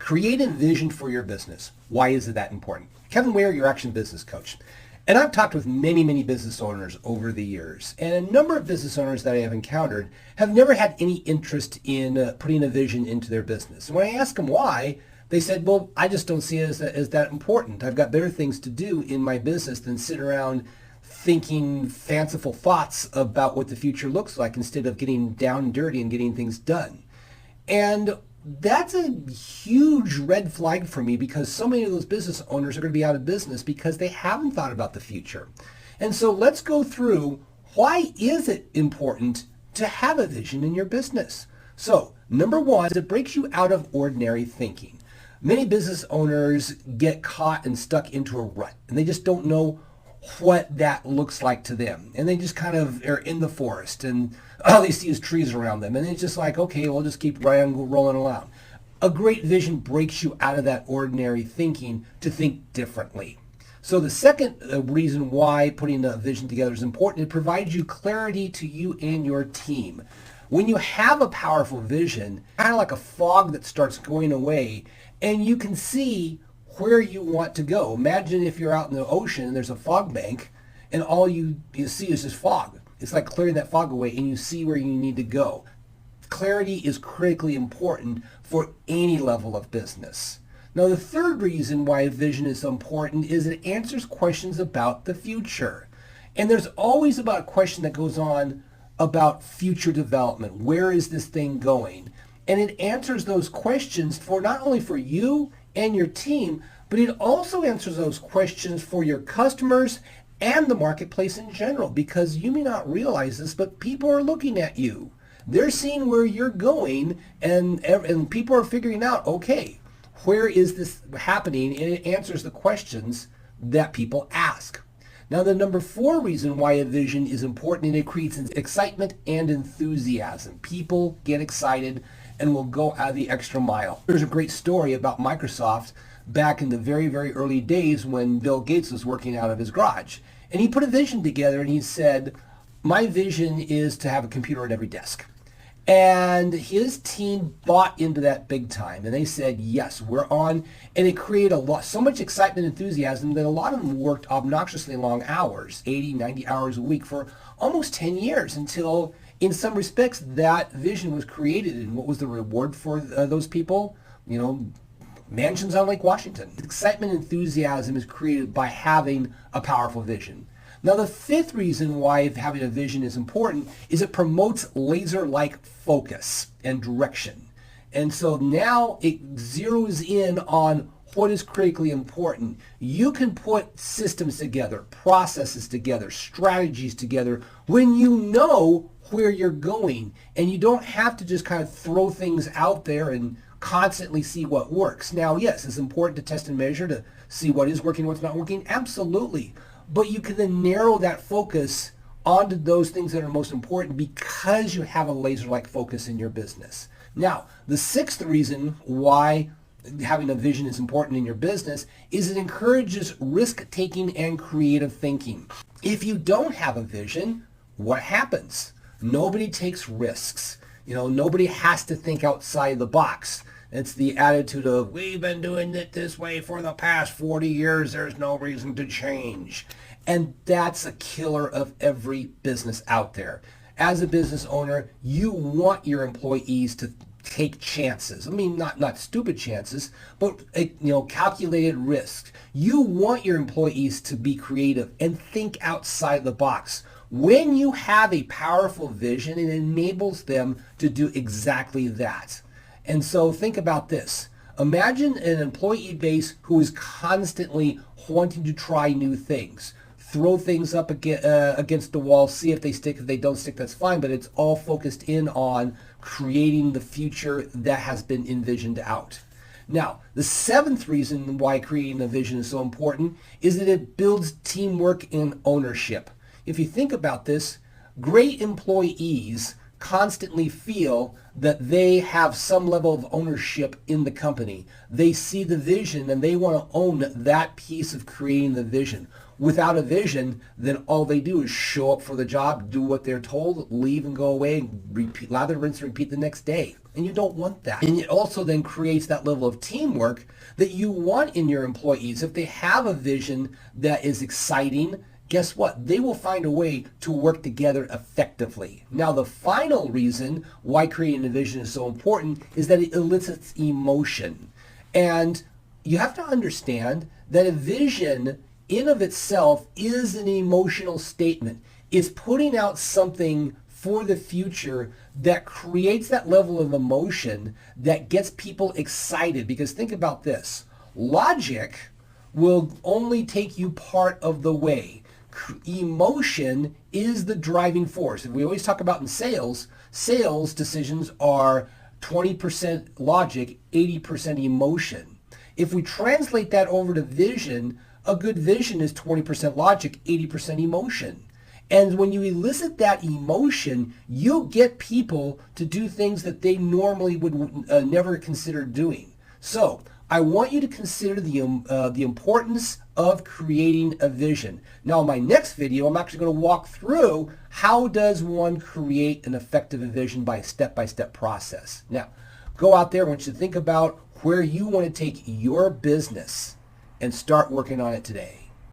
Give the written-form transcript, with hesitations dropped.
Create a vision for your business. Why is it that important? Kevin Ware, your Action Business Coach. And I've talked with many, many business owners over the years. And a number of business owners that I have encountered have never had any interest in putting a vision into their business. And when I ask them why, they said, well, I just don't see it as that important. I've got better things to do in my business than sit around thinking fanciful thoughts about what the future looks like instead of getting down and dirty and getting things done. And that's a huge red flag for me because so many of those business owners are going to be out of business because they haven't thought about the future. And so let's go through, why is it important to have a vision in your business? So number one, it breaks you out of ordinary thinking. Many business owners get caught and stuck into a rut and they just don't know what that looks like to them. And they just kind of are in the forest and all they see is trees around them. And it's just like, okay, we'll just keep rolling along. A great vision breaks you out of that ordinary thinking to think differently. So the second reason why putting a vision together is important, it provides you clarity to you and your team. When you have a powerful vision, kind of like a fog that starts going away, and you can see where you want to go. Imagine if you're out in the ocean and there's a fog bank and all you see is just fog. It's like clearing that fog away and you see where you need to go. Clarity is critically important for any level of business. Now, the third reason why a vision is so important is it answers questions about the future. And there's always about a question that goes on about future development. Where is this thing going? And it answers those questions for not only for you and your team, but it also answers those questions for your customers and the marketplace in general, because you may not realize this, but people are looking at you. They're seeing where you're going, and people are figuring out, okay, where is this happening? And it answers the questions that people ask. Now, the number 4 reason why a vision is important, it creates excitement and enthusiasm. People get excited and will go out the extra mile. There's a great story about Microsoft back in the very, very early days when Bill Gates was working out of his garage. And he put a vision together and he said, my vision is to have a computer at every desk. And his team bought into that big time. And they said, yes, we're on. And it created so much excitement and enthusiasm that a lot of them worked obnoxiously long hours, 80, 90 hours a week for almost 10 years until, in some respects, that vision was created. And what was the reward for those people? You know, mansions on Lake Washington. Excitement and enthusiasm is created by having a powerful vision. Now, the 5th reason why having a vision is important is it promotes laser-like focus and direction. And so now it zeroes in on what is critically important. You can put systems together, processes together, strategies together when you know where you're going, and you don't have to just kind of throw things out there and constantly see what works. Now, yes, it's important to test and measure to see what is working, what's not working. Absolutely. But you can then narrow that focus onto those things that are most important because you have a laser-like focus in your business. Now, the 6th reason why having a vision is important in your business is it encourages risk-taking and creative thinking. If you don't have a vision, what happens? Nobody takes risks. You know, nobody has to think outside the box. It's the attitude of, we've been doing it this way for the past 40 years. There's no reason to change. And that's a killer of every business out there. As a business owner, you want your employees to take chances. I mean, not stupid chances, but calculated risks. You want your employees to be creative and think outside the box. When you have a powerful vision, it enables them to do exactly that. And so think about this. Imagine an employee base who is constantly wanting to try new things. Throw things up against the wall, see if they stick. If they don't stick, that's fine, but it's all focused in on creating the future that has been envisioned out. Now, the 7th reason why creating a vision is so important is that it builds teamwork and ownership. If you think about this, great employees constantly feel that they have some level of ownership in the company. They see the vision and they want to own that piece of creating the vision. without a vision, then all they do is show up for the job, do what they're told, leave and go away, and repeat, lather, rinse, and repeat the next day. And you don't want that. And it also then creates that level of teamwork that you want in your employees. If they have a vision that is exciting, guess what? They will find a way to work together effectively. Now, the final reason why creating a vision is so important is that it elicits emotion. And you have to understand that a vision in of itself is an emotional statement. It's putting out something for the future that creates that level of emotion that gets people excited. Because think about this. Logic will only take you part of the way. Emotion is the driving force. And we always talk about in sales decisions are 20% logic, 80% emotion. If we translate that over to vision, a good vision is 20% logic, 80% emotion. And when you elicit that emotion, you get people to do things that they normally would never consider doing. So I want you to consider the importance of creating a vision. Now, in my next video, I'm actually going to walk through how does one create an effective vision by a step-by-step process. Now, go out there. I want you to think about where you want to take your business and start working on it today.